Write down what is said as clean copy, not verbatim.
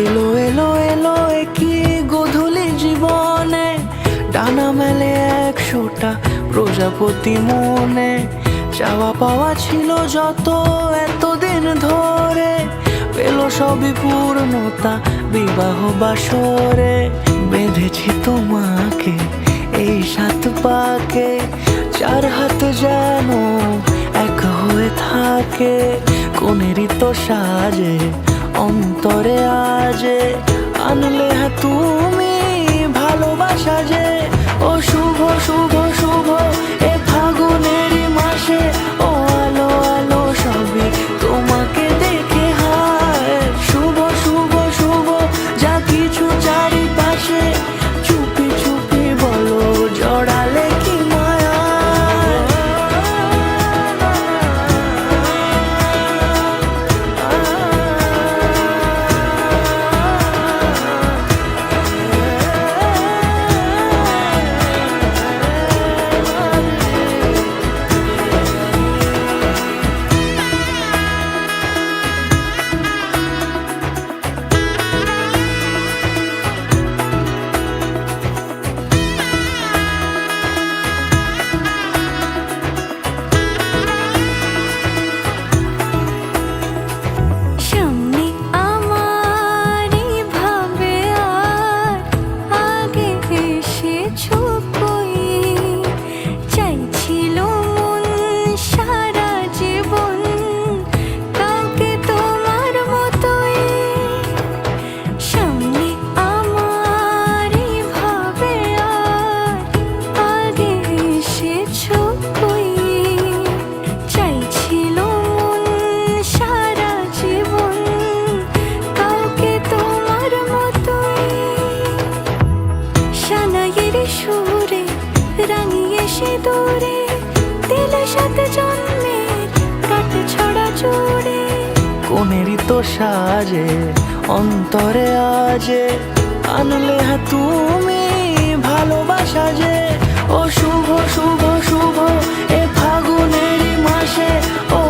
এলো এলো এলো কি গধূলি জীবনে, ডানা মেলে 100টা প্রজাপতি মনে। চাওয়া পাওয়া ছিল যত এতদিন ধরে, পেল সবই পূর্ণতা বিবাহ বাসরে। বেঁধেছি তোমাকে এই 7 পাকে, 4 হাত যেন এক হয়ে থাকে। কোনেরই তো সাজে অন্তরে আজে, আনলে তুমি ভালোবাসা যে। ও শুভ শুভ শুভ এ ফাগুনেরই মাসে, ও আলো আলো সবই তোমাকে দেখে হায়। শুভ শুভ শুভ যা কিছু চারিপাশে, চুপি চুপি বলো জড়ালে কি মায়া। সুরে রাঙিয়ে সে দূরে, দিলে 7 জন্মের কাট ছড়া জুড়ে। কোনেরই তো সাজে অন্তরে আজে, আনলে তুমি ভালোবাসা যে। ও শুভ শুভ শুভ এ ফাগুনেরই মাসে, ও